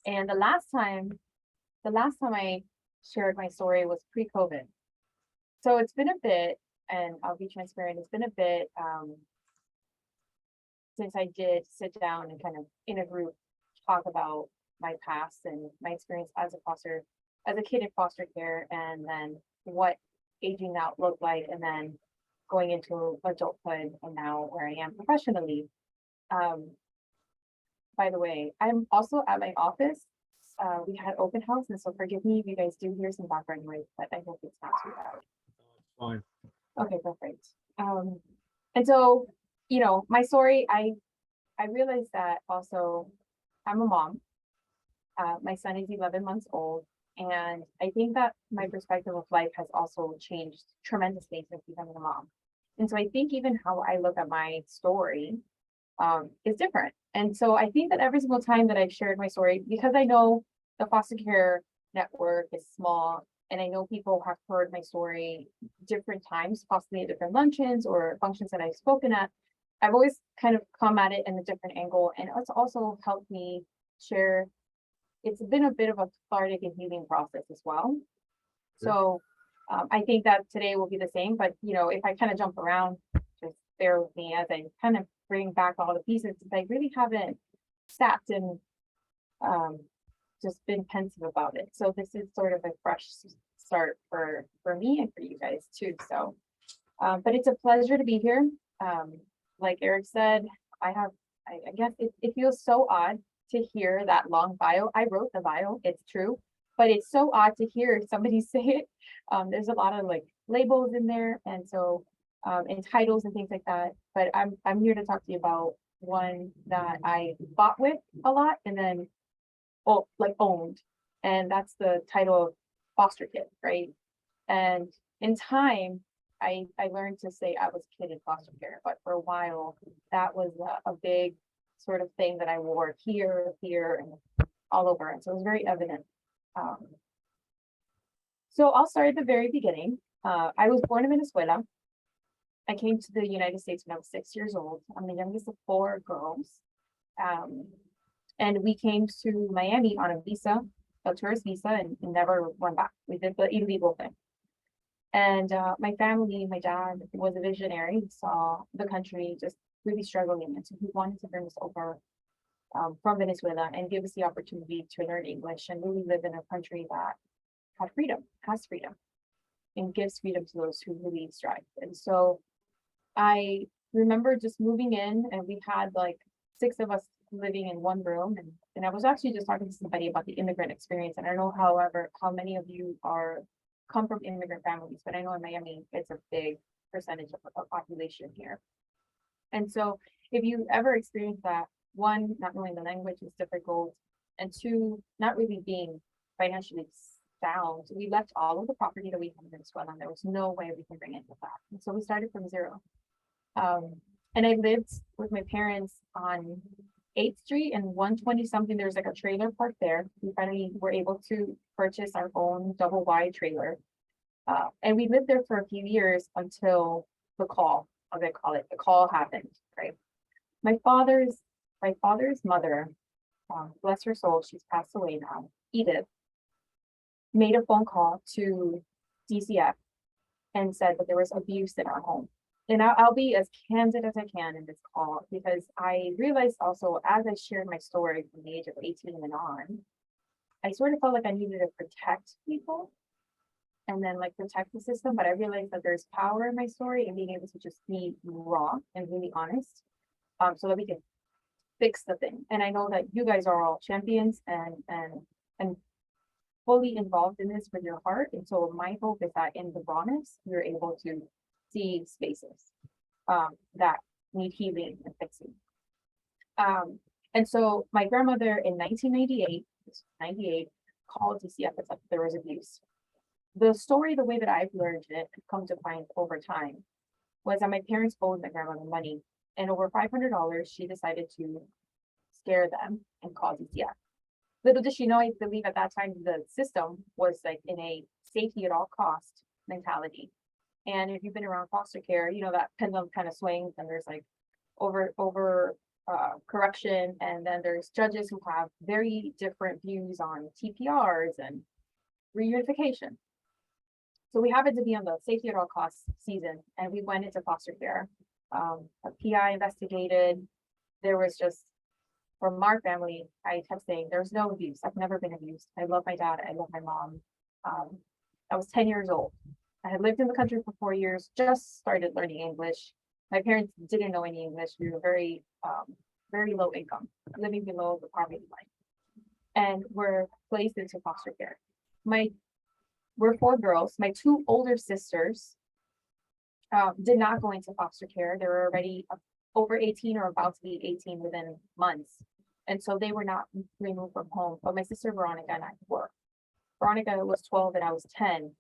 And the last time I shared my story was pre-COVID. So it's been a bit, and I'll be transparent, it's been a bit since I did sit down and kind of in a group talk about my past and my experience as a kid in foster care, and then what aging out looked like, and then going into adulthood and now where I am professionally. Um, by the way, I'm also at my office. We had open house, and so forgive me if you guys do hear some background noise, but I hope it's not too loud. Fine. Okay, perfect. And so, my story, I realized that also I'm a mom. My son is 11 months old, and I think that my perspective of life has also changed tremendously since becoming a mom. And so I think even how I look at my story is different. And so I think that every single time that I've shared my story, because I know the foster care network is small, and I know people have heard my story different times, possibly at different luncheons or functions that I've spoken at, I've always kind of come at it in a different angle. And it's also helped me share. It's been a bit of a cathartic and healing process as well. So I think that today will be the same, but if I kind of jump around, just bear with me as I kind of bring back all the pieces. I really haven't sat and just been pensive about it. So this is sort of a fresh start for me and for you guys too. So, but it's a pleasure to be here. Like Eric said, I guess it feels so odd to hear that long bio. I wrote the bio, it's true, but it's so odd to hear somebody say it. There's a lot of like labels in there, and so and titles and things like that. But I'm here to talk to you about one that I fought with a lot, and then like owned, and that's the title of foster kid, right? And in time, I learned to say I was a kid in foster care, but for a while that was a big sort of thing that I wore here, and all over, and so it was very evident. So I'll start at the very beginning. I was born in Venezuela. I came to the United States when I was 6 years old. I'm the youngest of four girls. And we came to Miami on a visa, a tourist visa, and never went back. We did the illegal thing. And my family, my dad was a visionary. He saw the country just really struggling. And so he wanted to bring us over from Venezuela and give us the opportunity to learn English and really live in a country that has freedom, and gives freedom to those who really strive. And so I remember just moving in, and we had like 6 of us living in one room. And I was actually just talking to somebody about the immigrant experience. And I don't know, however, how many of you come from immigrant families, but I know in Miami, it's a big percentage of population here. And so if you ever experience that, one, not knowing the language is difficult, and two, not really being financially sound, we left all of the property that we had in Venezuela, and there was no way we can bring it back. And so we started from zero. And I lived with my parents on 8th Street and 120 something. There's like a trailer park there. We finally were able to purchase our own double wide trailer. And we lived there for a few years until the call, as I call it, the call happened, right? My father's mother, bless her soul, she's passed away now, Edith, made a phone call to DCF and said that there was abuse in our home. And I'll be as candid as I can in this call, because I realized also, as I shared my story from the age of 18 and on, I sort of felt like I needed to protect people and then like protect the system. But I realized that there's power in my story and being able to just be raw and really honest, so that we can fix the thing. And I know that you guys are all champions and fully involved in this with your heart. And so my hope is that in the rawness, you're able to see spaces that need healing and fixing. And so my grandmother in 1998 called DCF and said there was abuse. The story, the way that I've learned it, come to find over time, was that my parents owed my grandmother money, and over $500, she decided to scare them and call DCF. Little did she know, I believe at that time, the system was like in a safety at all cost mentality. And if you've been around foster care, you know that pendulum kind of swings, and there's like over correction, and then there's judges who have very different views on TPRs and reunification. So we happened to be on the safety at all costs season, and we went into foster care. A PI investigated. There was just, from our family, I kept saying, there's no abuse. I've never been abused. I love my dad. I love my mom. I was 10 years old. I had lived in the country for 4 years, just started learning English. My parents didn't know any English. We were very, very low income, living below the poverty line, and were placed into foster care. We're 4 girls. My 2 older sisters did not go into foster care. They were already over 18 or about to be 18 within months. And so they were not removed from home. But my sister Veronica and I were. Veronica was 12 and I was 10.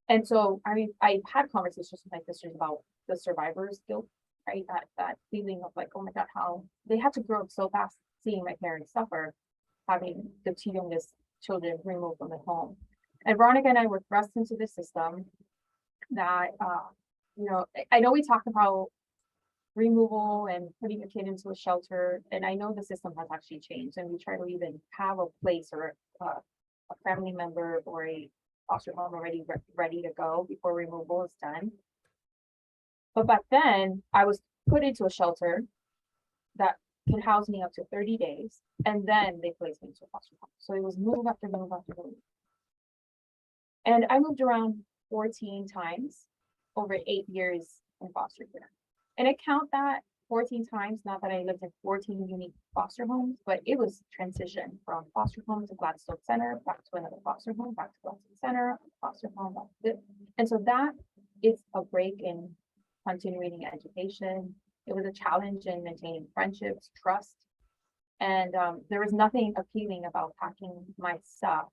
And so I had conversations with my sisters about the survivor's guilt, right? That feeling of like, oh my God, how they had to grow up so fast seeing my parents suffer, having the 2 youngest children removed from the home. And Veronica and I were thrust into the system that, I know we talk about removal and putting a kid into a shelter, and I know the system has actually changed, and we try to even have a place or a family member or a foster home already ready to go before removal is done. But back then, I was put into a shelter that could house me up to 30 days, and then they placed me into a foster home. So it was move after move after move. And I moved around 14 times over 8 years in foster care. And I count that 14 times, not that I lived in 14 unique foster homes, but it was transition from foster home to Gladstone Center, back to another foster home, back to Gladstone Center, foster home, back to, and so that is a break in continuing education. It was a challenge in maintaining friendships, trust, and there was nothing appealing about packing my stuff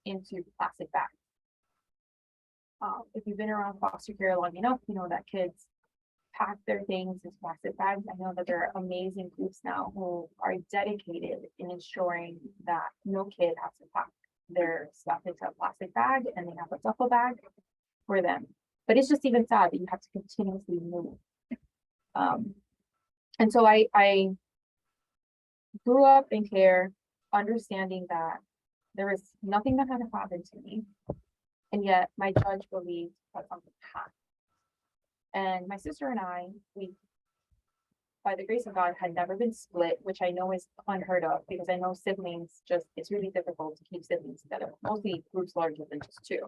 into plastic bags. If you've been around foster care long enough, you know that kids pack their things into plastic bags. I know that there are amazing groups now who are dedicated in ensuring that no kid has to pack their stuff into a plastic bag, and they have a duffel bag for them. But it's just even sad that you have to continuously move. And so I grew up in care, understanding that there was nothing that had happened to me. And yet my judge believed that something happened. And my sister and I, we, by the grace of God, had never been split, which I know is unheard of, because I know siblings it's really difficult to keep siblings together, mostly groups larger than just 2.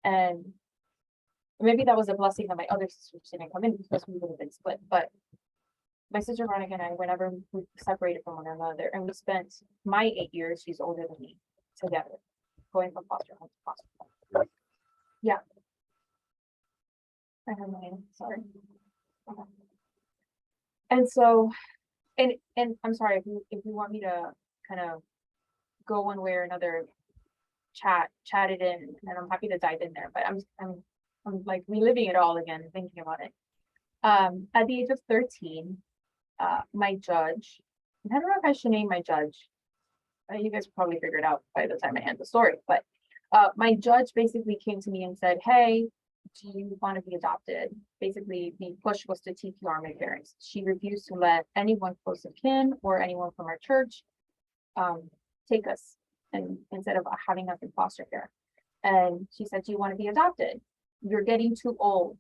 And maybe that was a blessing that my other sisters didn't come in, because we would have been split. But my sister Veronica and I, whenever we separated from one another, and we spent my 8 years, she's older than me, together, going from foster home to foster home. Yeah. I have mine, sorry. Okay. And so, and I'm sorry if you want me to kind of go one way or another, chat it in, and I'm happy to dive in there. But I'm like reliving it all again, thinking about it. At the age of 13, my judge, I don't know if I should name my judge. You guys probably figured out by the time I end the story, but my judge basically came to me and said, hey, do you want to be adopted? Basically, the push was to TPR my parents. She refused to let anyone close to kin or anyone from our church take us, and instead of having us in foster care. And she said, do you want to be adopted? You're getting too old.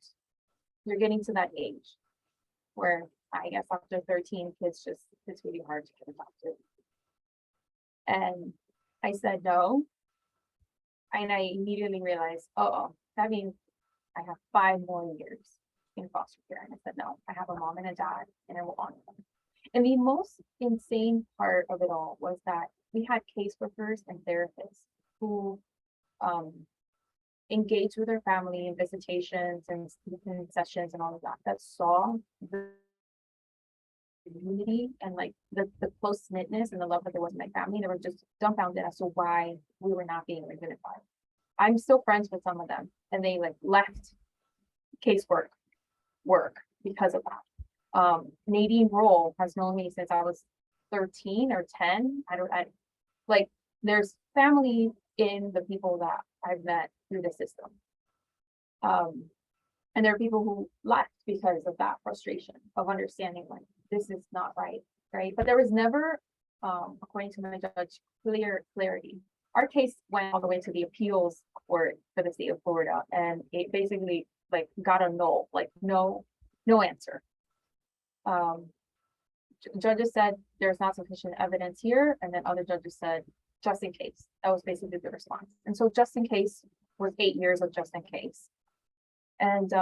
You're getting to that age where I guess after 13, it's really hard to get adopted. And I said no. And I immediately realized, oh, that means I have 5 more years in foster care. And I said, no, I have a mom and a dad, and I will honor them. And the most insane part of it all was that we had caseworkers and therapists who engaged with their family in visitations and sessions and all of that saw the unity and like the close-knitness and the love that there was in my family. They were just dumbfounded as to why we were not being reunified. I'm still friends with some of them, and they like left casework work because of that. Nadine Roll has known me since I was 13 or 10. There's family in the people that I've met through the system. And there are people who left because of that frustration of understanding like this is not right. right? But there was never, according to my judge, clarity. Our case went all the way to the appeals court for the state of Florida, and it basically like got a no, like no answer. Judges said there's not sufficient evidence here, and then other judges said just in case. That was basically the response. And so just in case was 8 years of just in case. And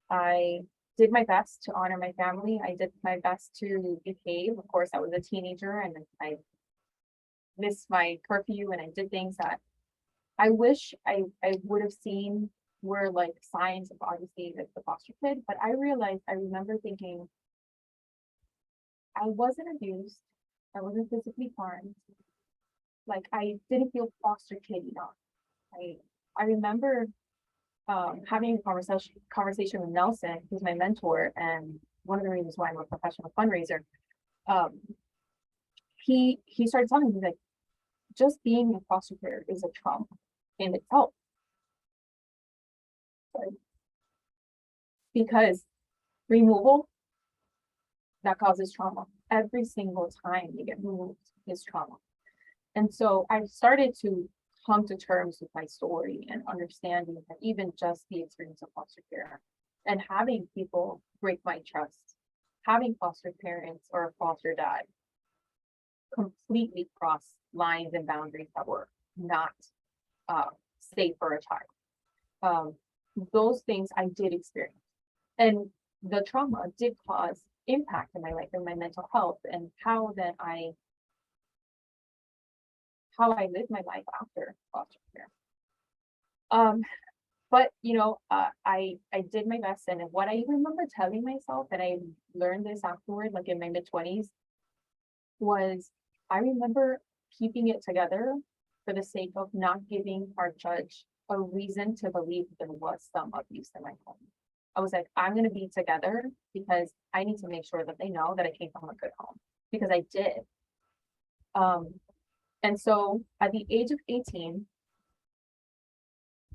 I did my best to honor my family. I did my best to behave. Of course, I was a teenager and I missed my curfew and I did things that I wish I would have seen were like signs of obviously like the foster kid. But I realized, I remember thinking, I wasn't abused. I wasn't physically harmed. Like I didn't feel foster kid enough. I remember having a conversation with Nelson, who's my mentor, and one of the reasons why I'm a professional fundraiser. He started telling me like, just being in foster care is a trauma in itself. Because removal, that causes trauma. Every single time you get moved is trauma. And so I started to come to terms with my story and understanding that even just the experience of foster care and having people break my trust, having foster parents or a foster dad completely cross lines and boundaries that were not safe for a child. Those things I did experience. And the trauma did cause impact in my life and my mental health and how I lived my life after foster care. But I did my best, and what I remember telling myself, and I learned this afterward, like in my mid-20s, was I remember keeping it together for the sake of not giving our judge a reason to believe there was some abuse in my home. I was like, I'm gonna be together because I need to make sure that they know that I came from a good home, because I did. And so at the age of 18,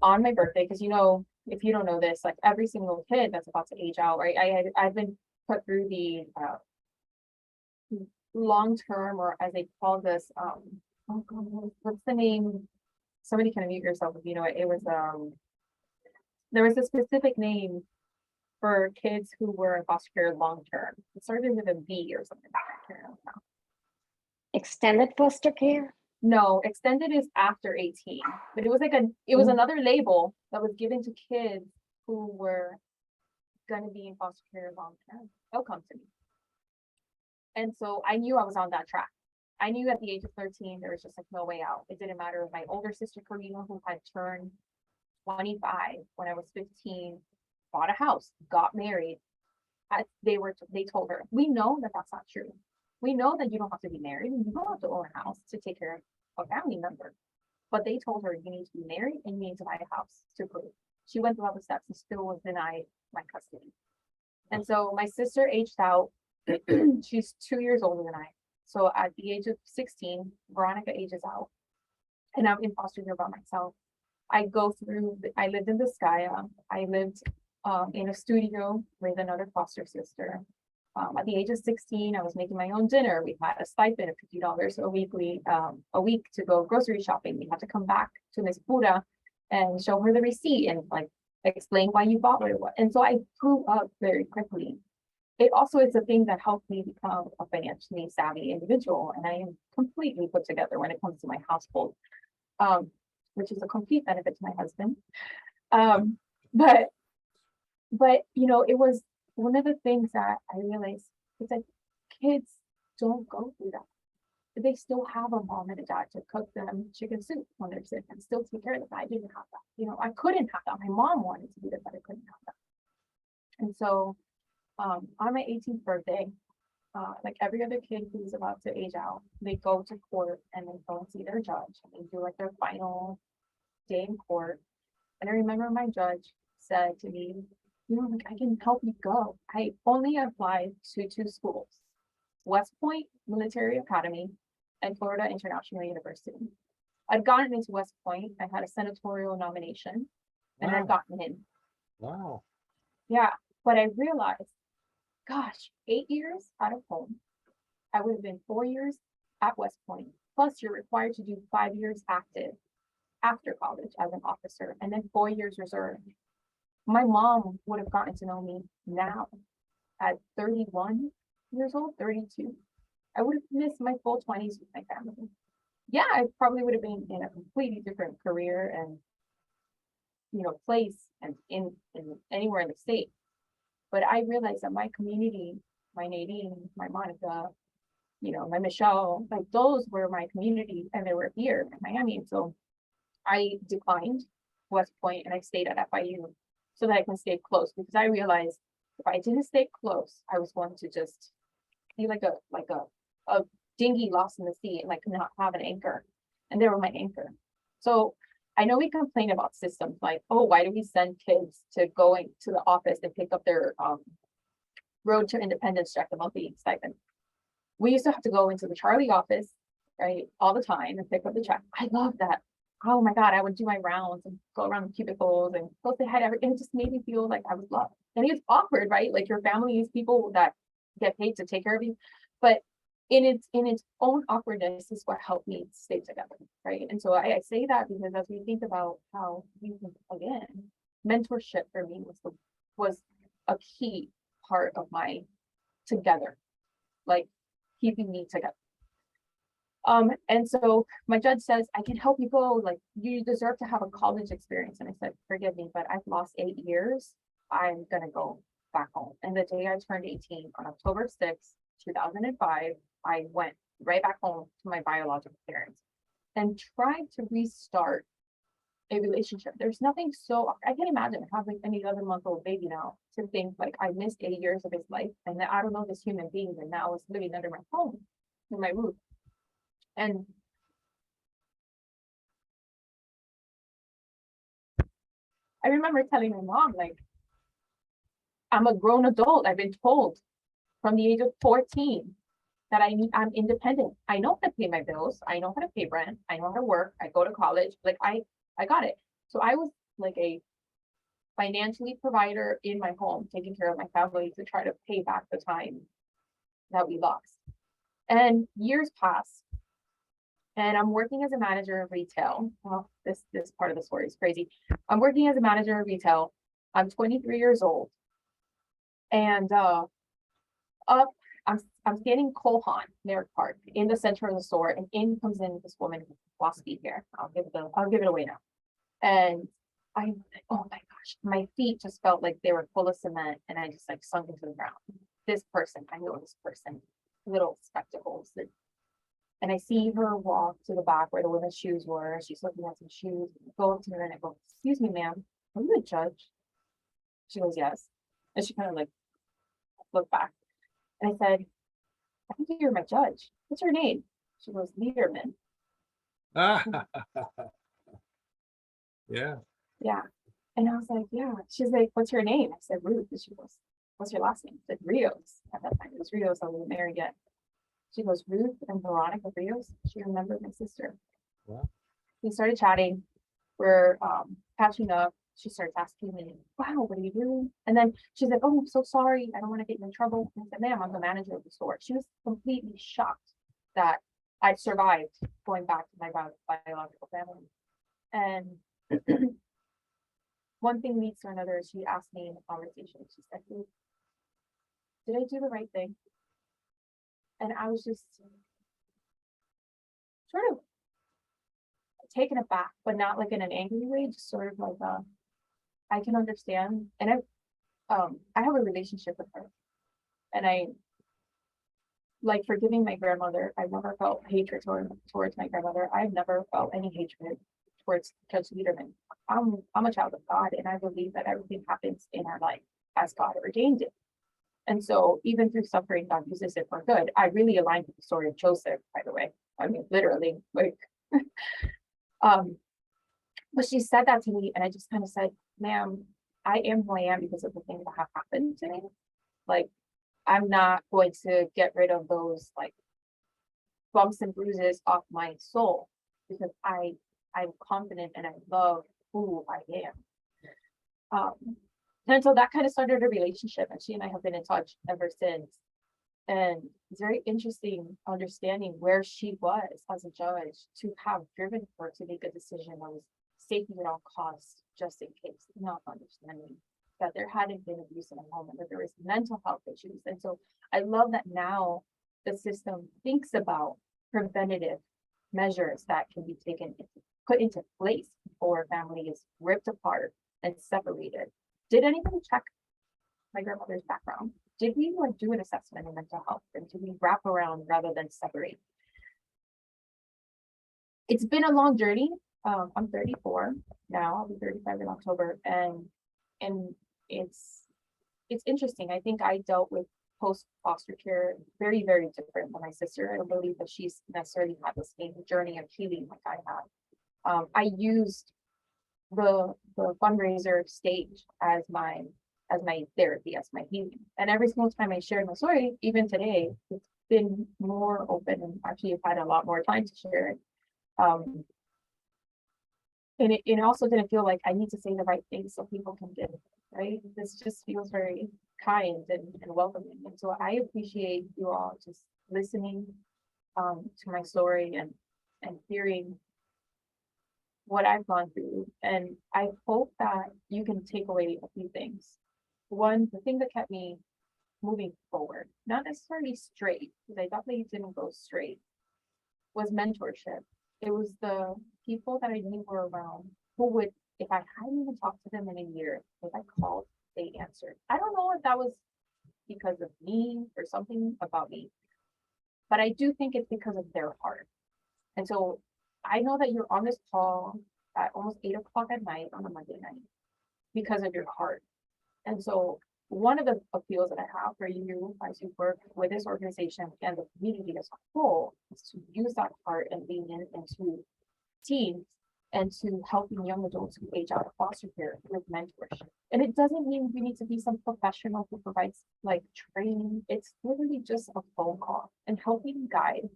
on my birthday, because if you don't know this, like every single kid that's about to age out, right? I've been put through the long-term, or as they call this, oh God, what's the name? Somebody can unmute yourself if you know it. It was there was a specific name for kids who were in foster care long-term. It started with a V or something. I can't remember now. Extended foster care? No, extended is after 18, but it was another label that was given to kids who were going to be in foster care long term. They'll come to me. And so I knew I was on that track. I knew at the age of 13, there was just like no way out. It didn't matter if my older sister, Karina, who had turned 25 when I was 15, bought a house, got married. They told her, we know that that's not true. We know that you don't have to be married and you don't have to own a house to take care of a family member. But they told her you need to be married and you need to buy a house to prove. She went through all the steps and still was denied my custody. And so my sister aged out. She's 2 years older than I. So at the age of 16, Veronica ages out. And I'm in foster care by myself. I lived in Vizcaya. I lived in a studio with another foster sister. At the age of 16, I was making my own dinner. We had a stipend of $50 a week to go grocery shopping. We had to come back to Miss Pura and show her the receipt and like explain why you bought what it was. And so I grew up very quickly. It also is a thing that helped me become a financially savvy individual, and I am completely put together when it comes to my household, which is a complete benefit to my husband. But it was one of the things that I realized is that kids don't go through that. They still have a mom and a dad to cook them chicken soup when they're sick and still take care of them. I didn't have that. I couldn't have that. My mom wanted to do that, but I couldn't have that. And so on my 18th birthday, like every other kid who's about to age out, they go to court and they go and see their judge. And they do like their final day in court. And I remember my judge said to me, like, I can help you go. I only applied to 2 schools, West Point Military Academy and Florida International University. I'd gotten into West Point. I had a senatorial nomination and I'd gotten in. Wow. Yeah, but I realized, gosh, 8 years out of home, I would have been 4 years at West Point. Plus, you're required to do 5 years active after college as an officer, and then 4 years reserve. My mom would have gotten to know me now at 31 years old, 32. I would have missed my full 20s with my family. Yeah, I probably would have been in a completely different career and place and in anywhere in the state. But I realized that my community, my Nadine, my Monica, my Michelle, like those were my community, and they were here in Miami. So I declined West Point and I stayed at FIU so that I can stay close, because I realized if I didn't stay close, I was going to just be like a dinghy lost in the sea and like not have an anchor. And they were my anchor. So I know we complain about systems like, oh, why do we send kids to going to the office and pick up their road to independence check, the monthly stipend? We used to have to go into the Charlie office, right, all the time and pick up the check. I love that. Oh my God, I would do my rounds and go around the cubicles and go say hi to everyone. It just made me feel like I was loved. And it's awkward, right? Like your family is people that get paid to take care of you. But in its own awkwardness is what helped me stay together, right? And so I say that because as we think about how you can, again, mentorship for me was a key part of my together, like keeping me together. And so my judge says, I can help you go, like you deserve to have a college experience. And I said, forgive me, but I've lost 8 years. I'm gonna go back home. And the day I turned 18 on October 6th, 2005, I went right back home to my biological parents and tried to restart a relationship. There's nothing so, I can imagine having an 11-month-old baby now to think like I missed 8 years of his life and that I don't know this human being and now is living under my home, in my roof. And I remember telling my mom, like, I'm a grown adult. I've been told from the age of 14 that I'm independent. I know how to pay my bills. I know how to pay rent. I know how to work. I go to college. Like I got it. So I was like a financially provider in my home, taking care of my family to try to pay back the time that we lost. And years pass. And I'm working as a manager of retail. Well, this part of the story is crazy. I'm working as a manager of retail. I'm 23 years old. And up, I'm standing Kohan, Merrick Park, in the center of the store, and in comes in this woman with waspy hair. I'll give it away now. And oh my gosh, my feet just felt like they were full of cement, and I just like sunk into the ground. This person, I know this person, little spectacles, and I see her walk to the back where the women's shoes were. She's looking at some shoes. I go up to her and I go, "Excuse me, ma'am, are you a judge?" She goes, "Yes." And she kind of like looked back. And I said, "I think you're my judge. What's your name?" She goes, "Liederman." Yeah. Yeah. And I was like, "Yeah." She's like, "What's your name?" I said, "Ruth." And she goes, "What's your last name?" I said, "Rios." At that time, it was Rios. I wasn't married yet. She goes, "Ruth and Veronica Rios." She remembered my sister. Wow. We started chatting. We're catching up. She starts asking me, "Wow, what are you doing?" And then she's like, "Oh, I'm so sorry. I don't want to get you in trouble." And I said, "Ma'am, I'm the manager of the store." She was completely shocked that I survived going back to my biological family. And one thing leads to another. She asked me in the conversation, she said, "Did I do the right thing?" And I was just sort of taken aback, but not like in an angry way, just sort of like I can understand. And I have a relationship with her, and I like forgiving my grandmother. I've never felt hatred towards my grandmother. I've never felt any hatred towards Judge Liederman. I'm a child of God, and I believe that everything happens in our life as God ordained it. And so even through suffering, God uses it for good. I really aligned with the story of Joseph, by the way. I mean, literally, like, but she said that to me, and I just kind of said, "Ma'am, I am who I am because of the things that have happened to me. Like, I'm not going to get rid of those like bumps and bruises off my soul because I'm confident and I love who I am." And so that kind of started a relationship, and she and I have been in touch ever since. And it's very interesting understanding where she was as a judge to have driven her to make a decision that was safety at all costs, just in case, not understanding that there hadn't been abuse in a home and that there was mental health issues. And so I love that now the system thinks about preventative measures that can be put into place before a family is ripped apart and separated. Did anybody check my grandmother's background? Did we like do an assessment in mental health, and did we wrap around rather than separate? It's been a long journey. I'm 34 now. I'll be 35 in October, and it's interesting. I think I dealt with post foster care very, very different than my sister. I don't believe that she's necessarily had the same journey of healing like I had. I used the fundraiser stage as my therapy, as my healing. And every single time I shared my story, even today, it's been more open, and actually I've had a lot more time to share it. And it also didn't feel like I need to say the right things so people can get it, right? This just feels very kind and welcoming. And so I appreciate you all just listening to my story and hearing what I've gone through. And I hope that you can take away a few things. One, the thing that kept me moving forward, not necessarily straight, because I definitely didn't go straight, was mentorship. It was the people that I knew were around who would, if I hadn't even talked to them in a year, if I called, they answered. I don't know if that was because of me or something about me, but I do think it's because of their heart. And so I know that you're on this call at almost 8 o'clock at night on a Monday night because of your heart. And so one of the appeals that I have for you as you work with this organization and the community as a whole is to use that heart and lean into teens and to helping young adults who age out of foster care with mentorship. And it doesn't mean you need to be some professional who provides like training. It's literally just a phone call and helping guide.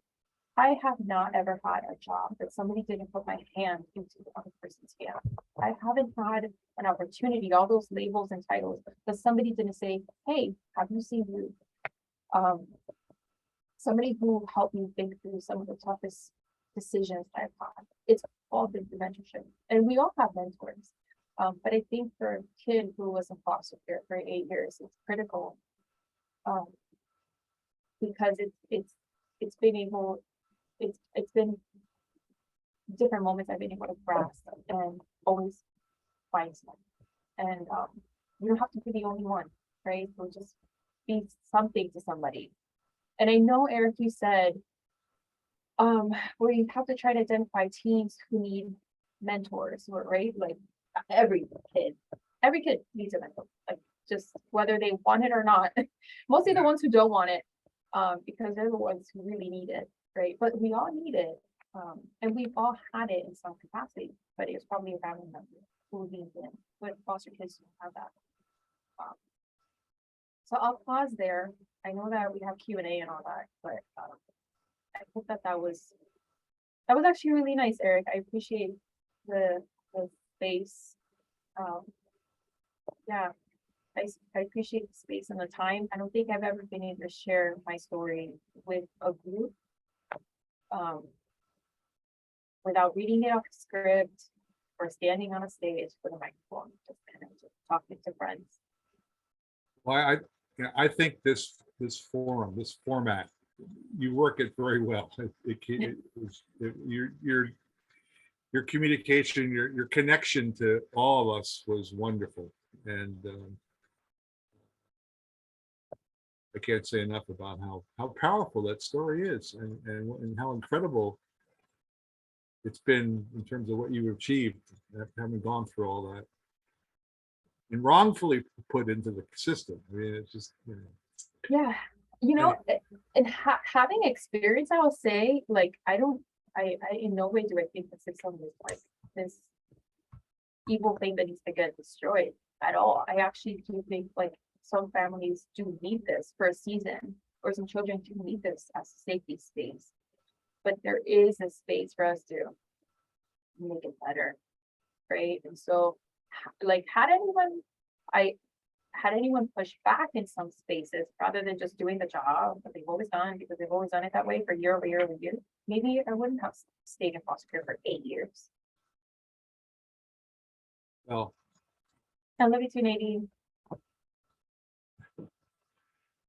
I have not ever had a job that somebody didn't put my hand into the other person's hand. I haven't had an opportunity, all those labels and titles, but somebody didn't say, hey, have you seen Ruth? Somebody who helped me think through some of the toughest decisions I've had. It's all been through mentorship. And we all have mentors. But I think for a kid who was in foster care for 8 years, it's critical because it's been different moments I've been able to grasp and always find stuff. And you don't have to be the only one, right? So just be something to somebody. And I know, Eric, you said where you have to try to identify teens who need mentors, right? Like every kid needs a mentor, like just whether they want it or not. Mostly the ones who don't want it, because they're the ones who really need it, right? But we all need it, and we've all had it in some capacity. But it's probably a family member who needs it. But foster kids don't have that. So I'll pause there. I know that we have Q&A and all that, but I hope that was actually really nice, Eric. I appreciate the space. Yeah, I appreciate the space and the time. I don't think I've ever been able to share my story with a group without reading it off a script or standing on a stage with a microphone, just kind of just talking to friends. Well, I think this format, you work it very well. Your communication, your connection to all of us was wonderful, and I can't say enough about how powerful that story is, and how incredible it's been in terms of what you achieved, having gone through all that and wrongfully put into the system. I mean, it's just, Yeah, and having experience, I will say, like, I in no way do I think the system is like this evil thing that needs to get destroyed at all. I actually do think like some families do need this for a season, or some children do need this as a safety space. But there is a space for us to make it better, right? And so, like, had anyone, had anyone pushed back in some spaces rather than just doing the job that they've always done because they've always done it that way for year over year over year, maybe I wouldn't have stayed in foster care for 8 years. Well, I love you too, Nadine.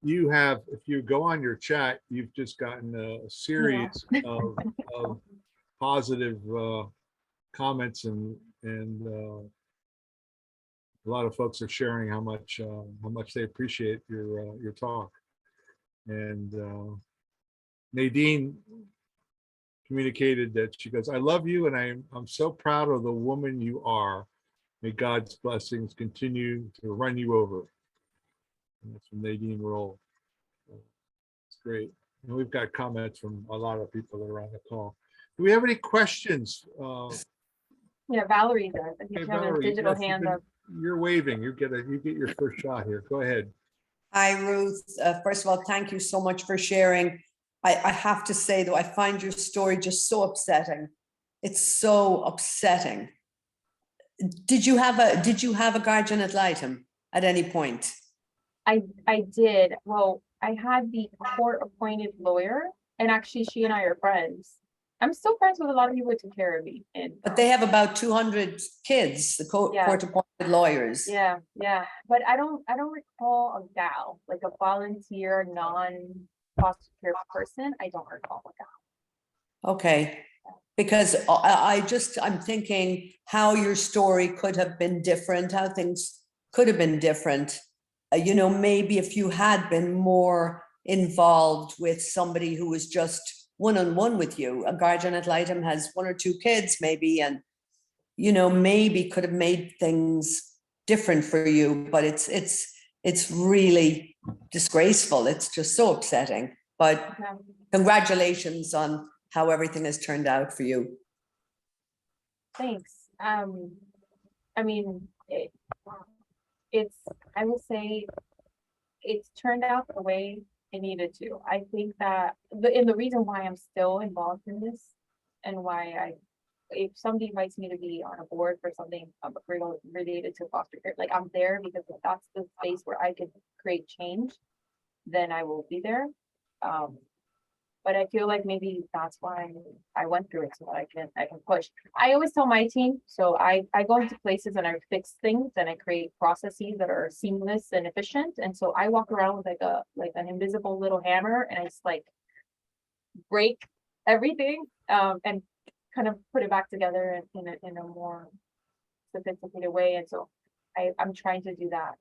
you have, if you go on your chat, you've just gotten a series of positive comments, and a lot of folks are sharing how much they appreciate your talk. And Nadine communicated that she goes, "I love you, and I'm so proud of the woman you are. May God's blessings continue to run you over." And that's from Nadine Roll. It's great. And we've got comments from a lot of people that are on the call. Do we have any questions? Yeah, Valerie does. I think Okay, you have a Valerie, digital yes, hand up. you're waving. You get your first shot here. Go ahead. Hi, Ruth. First of all, thank you so much for sharing. I have to say, though, I find your story just so upsetting. It's so upsetting. Did you have a guardian ad litem at any point? I did. Well, I had the court appointed lawyer, and actually she and I are friends. I'm still friends with a lot of people who took care of me. And But they have about 200 kids, the Yeah. court appointed lawyers. yeah, but I don't recall a gal, like a volunteer non-foster care person. I don't recall a gal. Okay, because I'm thinking how your story could have been different, how things could have been different. Maybe if you had been more involved with somebody who was just one-on-one with you. A guardian ad litem has 1 or 2 kids maybe, and maybe could have made things different for you, but it's really disgraceful. It's just so upsetting. But Yeah. congratulations on how everything has turned out for you. Thanks. I mean, I will say it's turned out the way it needed to. I think that the reason why I'm still involved in this, and why if somebody invites me to be on a board for something related to foster care, like I'm there because if that's the space where I could create change, then I will be there. But I feel like maybe that's why I went through it, so that I can push. I always tell my team, so I go into places and I fix things and I create processes that are seamless and efficient. And so I walk around with like an invisible little hammer, and I just like break everything and kind of put it back together in a more sophisticated way. And so I'm trying to do that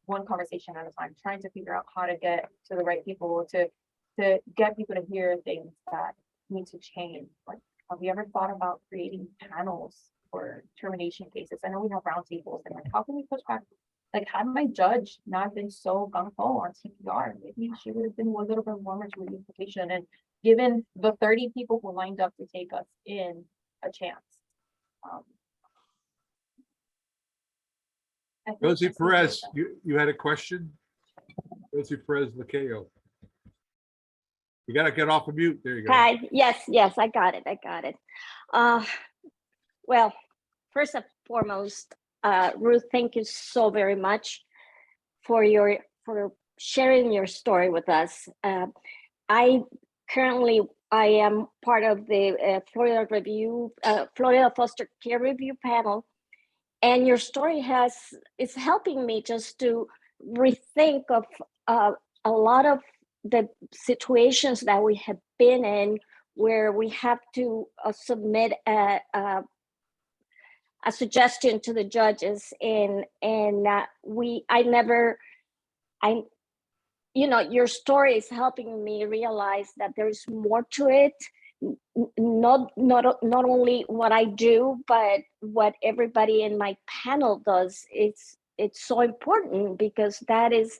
one conversation at a time, trying to figure out how to get to the right people, to get people to hear things that need to change. Like, have you ever thought about creating panels for termination cases? I know we have roundtables, and like, how can we push back? Like, had my judge not been so gung-ho on CPR, maybe she would have been a little bit warmer to the implication and given the 30 people who lined up to take us in a chance. Rosie Perez, you had a question? Rosie Perez Lacayo. You got to get off of mute. There you go. Hi, yes, I got it. Well, first and foremost, Ruth, thank you so very much for sharing your story with us. I am part of the Florida Foster Care Review panel, and your story is helping me just to rethink of a lot of the situations that we have been in, where we have to submit a suggestion to the judges, and your story is helping me realize that there is more to it. Not only what I do, but what everybody in my panel does. It's so important, because that is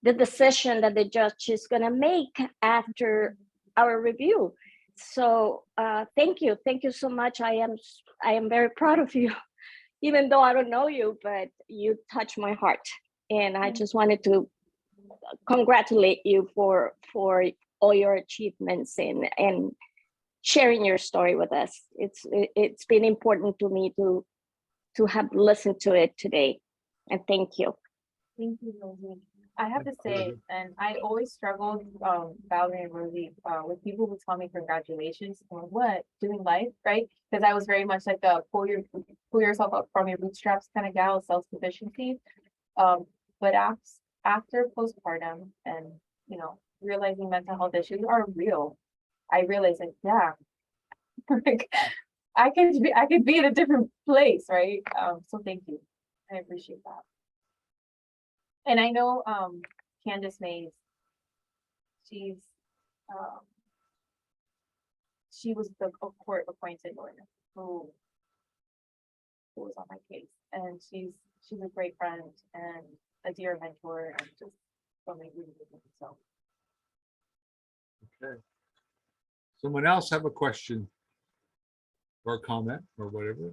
the decision that the judge is going to make after our review. So thank you so much. I am very proud of you, even though I don't know you, but you touch my heart, and I just wanted to congratulate you for all your achievements and sharing your story with us. It's been important to me to have listened to it today, and thank you. Thank you, Rosie. I have to Thank say, you. and I always struggled, Valerie and Rosie, with people who tell me congratulations on what, doing life, right? Because I was very much like a pull yourself up from your bootstraps kind of gal, self-sufficiency. But after postpartum and, you know, realizing mental health issues are real, I realized like, yeah, like I could be in a different place, right? So thank you. I appreciate that. And I know, Candace Mays, she's, um, she was the court appointed lawyer who was on my case, and she's a great friend and a dear mentor and just so many really good things, so. Okay. Someone else have a question or a comment or whatever?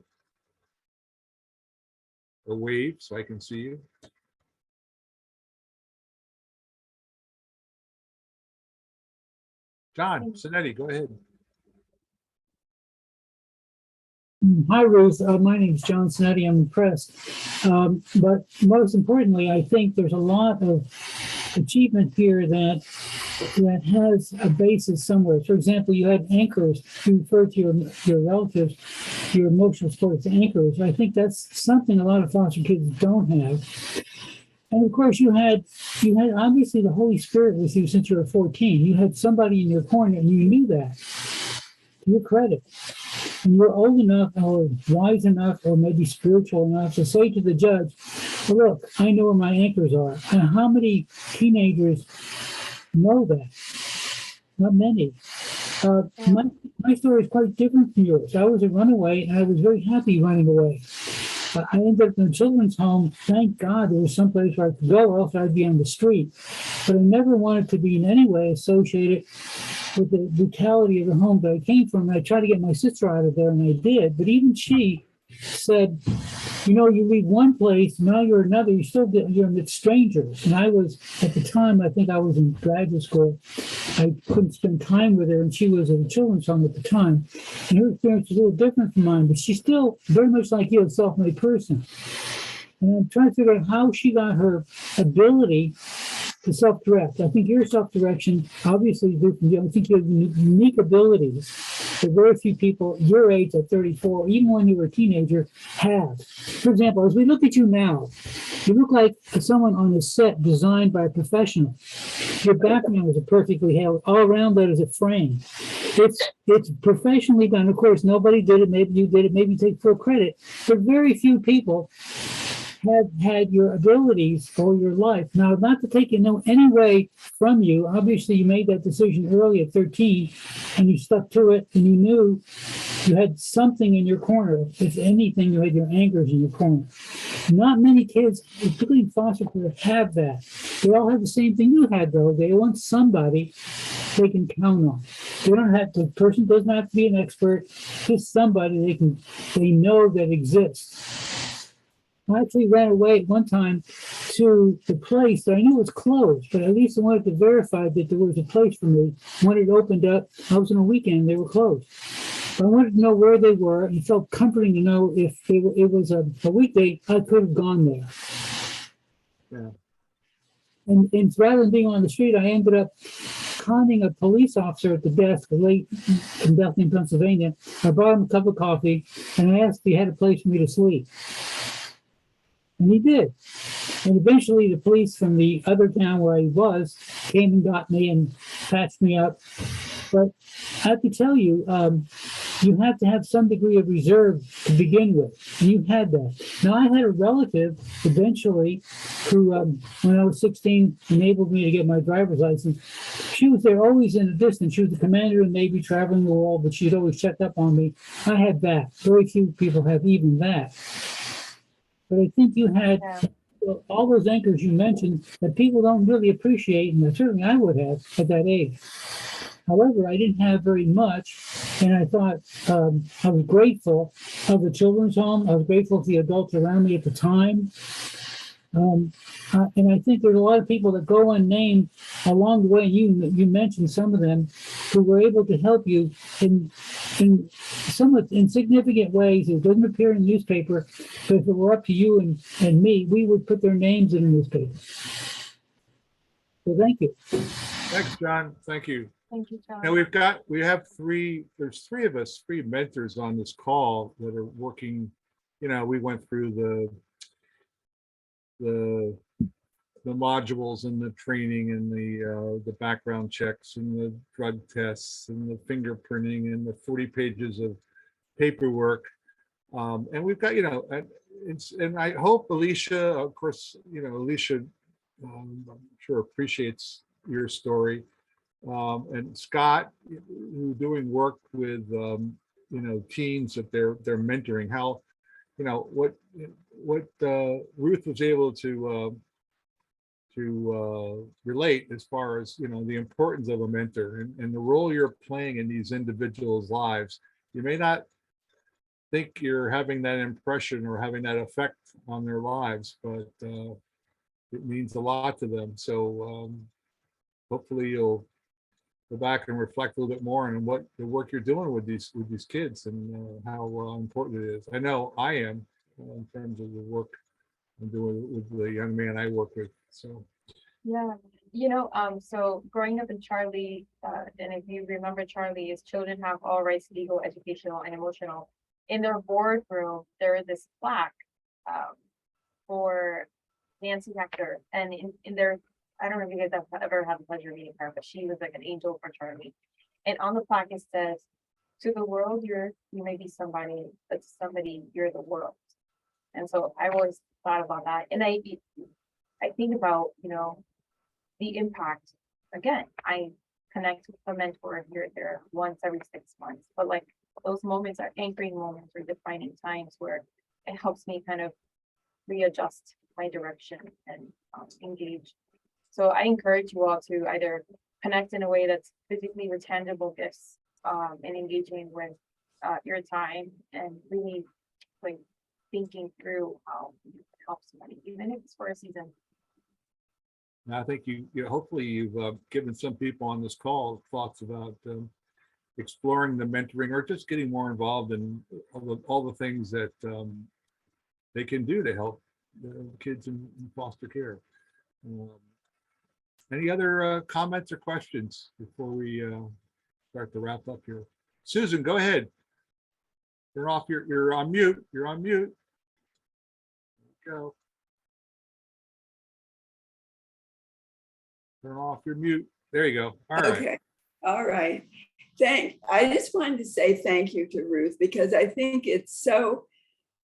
Or wave so I can see you. John Sinetti, go ahead. Hi, Ruth. My name is John Sinetti. I'm impressed. But most importantly, I think there's a lot of achievement here that has a basis somewhere. For example, you had anchors. You referred to your relatives, your emotional support as anchors. I think that's something a lot of foster kids don't have. And of course, you had obviously the Holy Spirit with you since you were 14. You had somebody in your corner, and you knew that. To your credit. And you're old enough or wise enough or maybe spiritual enough to say to the judge, well, look, I know where my anchors are. And how many teenagers know that? Not many. My story is quite different from yours. I was a runaway and I was very happy running away. I ended up in a children's home. Thank God there was someplace where I could go, else I'd be on the street. But I never wanted to be in any way associated with the brutality of the home that I came from. I tried to get my sister out of there, and I did. But even she said, you know, you leave one place, now you're another, you're amidst strangers. And I was, at the time, I think I was in graduate school. I couldn't spend time with her, and she was at a children's home at the time. And her experience was a little different from mine, but she's still very much like you, a self-made person. And I'm trying to figure out how she got her ability to self-direct. I think your self-direction obviously is different. I think you have unique abilities that very few people your age at 34, even when you were a teenager, have. For example, as we look at you now, you look like someone on a set designed by a professional. Your background is a perfectly held, all around that is a frame. It's professionally done. Of course, nobody did it. Maybe you did it. Maybe you take full credit. But very few people have had your abilities or your life. Now, not to take it in any way from you, obviously you made that decision early at 13 and you stuck to it and you knew you had something in your corner. If anything, you had your anchors in your corner. Not many kids, particularly in foster care, have that. They all have the same thing you had, though. They want somebody they can count on. They don't have the person doesn't have to be an expert, just somebody they know that exists. I actually ran away at one time to the place that I knew was closed, but at least I wanted to verify that there was a place for me. When it opened up, I was on a weekend, they were closed. But I wanted to know where they were, and it felt comforting to know if it was a weekday, I could have gone there. Yeah. And rather than being on the street, I ended up conning a police officer at the desk late in Bethlehem, Pennsylvania. I brought him a cup of coffee, and I asked if he had a place for me to sleep. And he did. And eventually the police from the other town where I was came and got me and patched me up. But I have to tell you, you have to have some degree of reserve to begin with. And you had that. Now, I had a relative eventually who, when I was 16, enabled me to get my driver's license. She was there always in the distance. She was the commander of the Navy traveling the world, but she'd always check up on me. I had that. Very few people have even that. But I think you had all those anchors you mentioned that people don't really appreciate, and certainly I would have at that age. However, I didn't have very much, and I thought I was grateful of the children's home. I was grateful for the adults around me at the time. And I think there's a lot of people that go unnamed along the way. You mentioned some of them who were able to help you in in somewhat insignificant ways. It doesn't appear in the newspaper, but if it were up to you and me, we would put their names in the newspaper. So thank you. Thanks, John. Thank you. Thank you, John. Now there's three of us, three mentors on this call that are working. We went through the modules and the training and the background checks and the drug tests and the fingerprinting and the 40 pages of paperwork. And we've got, and I hope Alicia, of course, Alicia, I'm sure appreciates your story. And Scott, who's doing work with, teens that they're mentoring, how, what Ruth was able to relate as far as, the importance of a mentor and the role you're playing in these individuals' lives. You may not think you're having that impression or having that effect on their lives, but it means a lot to them. So hopefully you'll go back and reflect a little bit more on what the work you're doing with these kids and how important it is. I know I am in terms of the work I'm doing with the young man I work with. So Yeah, so growing up in Charlie, and if you remember Charlie, is children have all rights, legal, educational, and emotional. In their boardroom, there is this plaque for Nancy Hector, and in their, I don't know if you guys have ever had the pleasure of meeting her, but she was like an angel for Charlie. And on the plaque it says, "To the world, you may be somebody, but to somebody, you're the world." And so I've always thought about that, and I think about, the impact. Again, I connect with a mentor here or there once every 6 months, but like those moments are anchoring moments or defining times where it helps me kind of readjust my direction and engage. So I encourage you all to either connect in a way that's physically with tangible gifts and engaging with your time and really like thinking through how you can help somebody, even if it's for a season. I think hopefully you've given some people on this call thoughts about exploring the mentoring or just getting more involved in all the things that they can do to help kids in foster care. Any other comments or questions before we start to wrap up here? Susan, go ahead. You're off. You're on mute. You're on mute. Go. Turn off your mute. There you go. All right. Okay. All right. I just wanted to say thank you to Ruth because I think it's so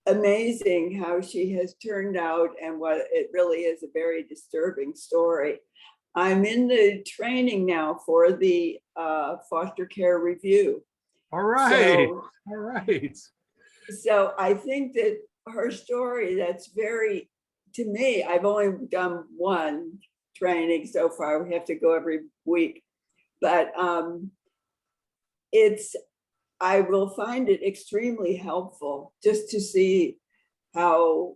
amazing how she has turned out and what it really is a very disturbing story. I'm in the training now for the foster care review. All right. So, all right. So I think that her story, that's very, to me, I've only done one training so far. We have to go every week, but I will find it extremely helpful just to see how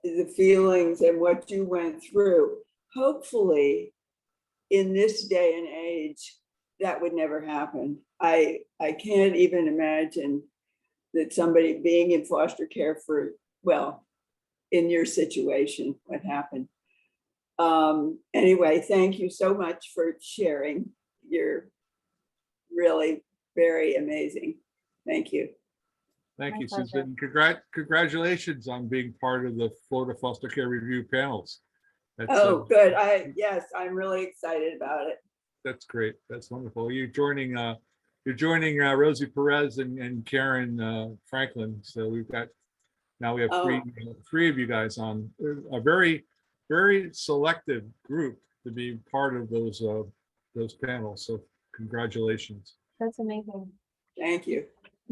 the feelings and what you went through. Hopefully in this day and age, that would never happen. I can't even imagine that somebody being in foster care for, well, in your situation, what happened. Anyway, thank you so much for sharing. You're really very amazing. Thank you. Thank My you, pleasure. Susan. Congratulations on being part of the Florida Foster Care Review panels. That's, Good. Yes, I'm really excited about it. That's great. That's wonderful. You're joining Rosie Perez and Karen Franklin. So we have three of you guys on. A very, very selective group to be part of those panels. So congratulations. That's amazing. Thank you.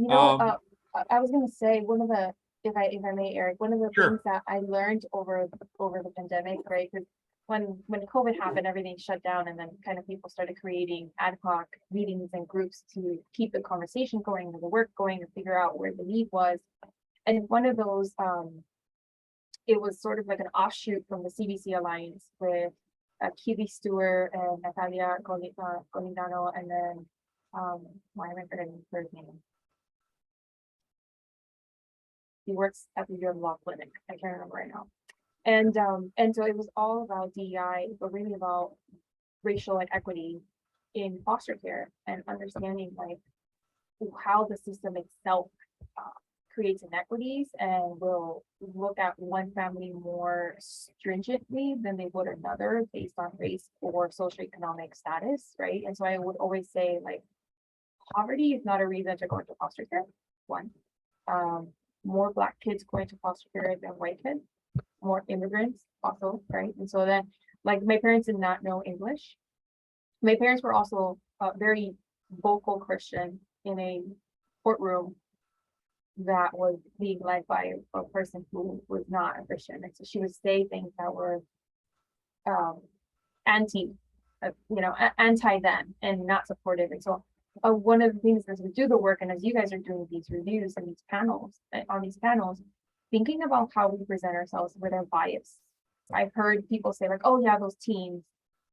I was gonna say one of the, if I may, Eric, one of the Sure. things that I learned over the pandemic, right? Because when COVID happened, everything shut down, and then kind of people started creating ad hoc meetings and groups to keep the conversation going and the work going and figure out where the need was. And one of those, it was sort of like an offshoot from the CBC Alliance with Kiwi Stewart and Natalia Golindano, and then why am I forgetting her name? He works at the Your Law Clinic. I can't remember right now. And so it was all about DEI, but really about racial and equity in foster care and understanding like how the system itself creates inequities and will look at one family more stringently than they would another based on race or socioeconomic status, right? And so I would always say like poverty is not a reason to go into foster care. One, more Black kids going to foster care than white kids, more immigrants also, right? And so then like my parents did not know English. My parents were also very vocal Christian in a courtroom that was being led by a person who was not a Christian. And so she would say things that were anti them and not supportive. And so one of the things as we do the work and as you guys are doing these reviews and these panels, thinking about how we present ourselves with our bias. I've heard people say like, oh yeah, those teens,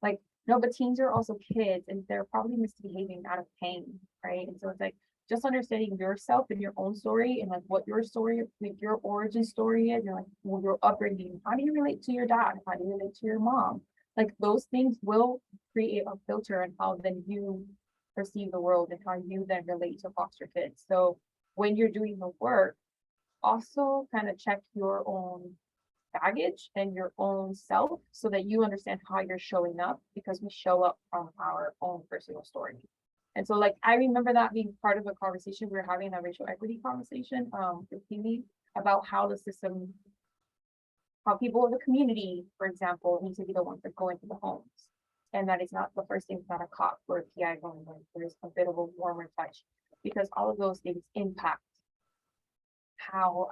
like, no, but teens are also kids and they're probably misbehaving out of pain, right? And so it's like, just understanding yourself and your own story and like what your story, like your origin story is, and like well, your upbringing. How do you relate to your dad? How do you relate to your mom? Like those things will create a filter on how then you perceive the world and how you then relate to foster kids. So when you're doing the work, also kind of check your own baggage and your own self so that you understand how you're showing up, because we show up from our own personal story. And so like I remember that being part of a conversation we were having, a racial equity conversation with TV about how the system, how people in the community, for example, need to be the ones that go into the homes. And that is not the first thing that a cop or a PI going in. There's a bit of a warmer touch because all of those things impact how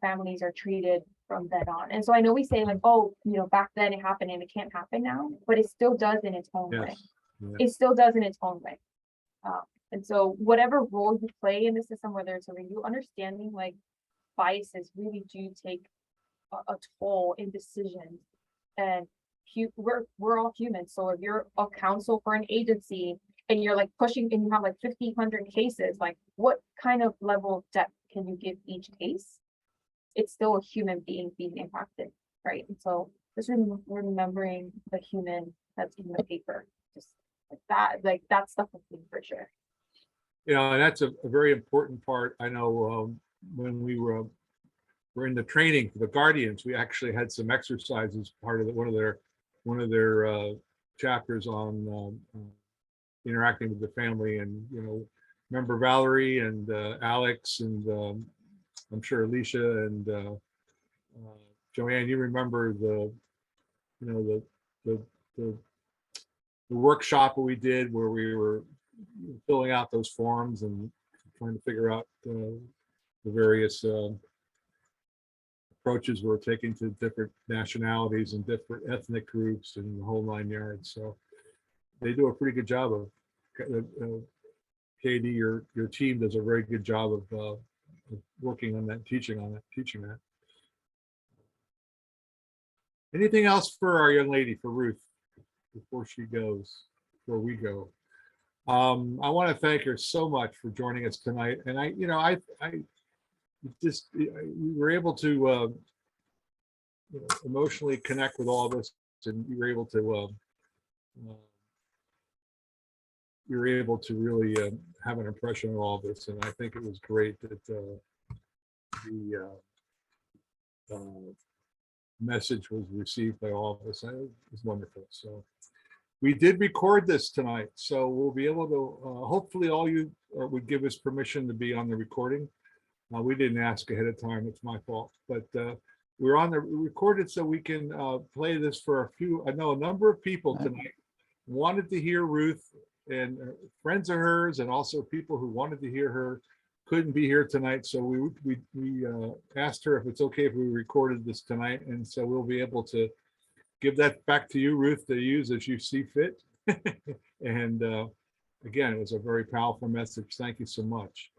families are treated from then on. And so I know we say like, oh, back then it happened and it can't happen now, but it still does in its own way. It still does in its own way. And so whatever role you play in the system, whether it's a review, understanding like biases really do take a toll in decisions. And we're all humans. So if you're a counsel for an agency and you're like pushing and you have like 50, 100 cases, like what kind of level of depth can you give each case? It's still a human being being impacted, right? And so just remembering the human that's in the paper, just like that stuff with me for sure. And that's a very important part. I know when we were in the training for the Guardians, we actually had some exercises, part of one of their chapters on interacting with the family. And remember Valerie and Alex and I'm sure Alicia and Joanne, you remember the workshop that we did where we were filling out those forms and trying to figure out the various approaches we're taking to different nationalities and different ethnic groups and the whole 9 yards. So they do a pretty good job of Katie, your team does a very good job of working on that, teaching that. Anything else for our young lady, for Ruth, before we go? I want to thank her so much for joining us tonight. And I just, you were able to emotionally connect with all of us, and you were able to really have an impression of all of this. And I think it was great that the message was received by all of us. It was wonderful. So we did record this tonight, so we'll be able to hopefully all you would give us permission to be on the recording. We didn't ask ahead of time, it's my fault, but we're on the recorded so we can play this for I know a number of people tonight wanted to hear Ruth, and friends of hers, and also people who wanted to hear her couldn't be here tonight. So we asked her if it's okay if we recorded this tonight, and so we'll be able to give that back to you, Ruth, to use as you see fit. And again, it was a very powerful message. Thank you so much.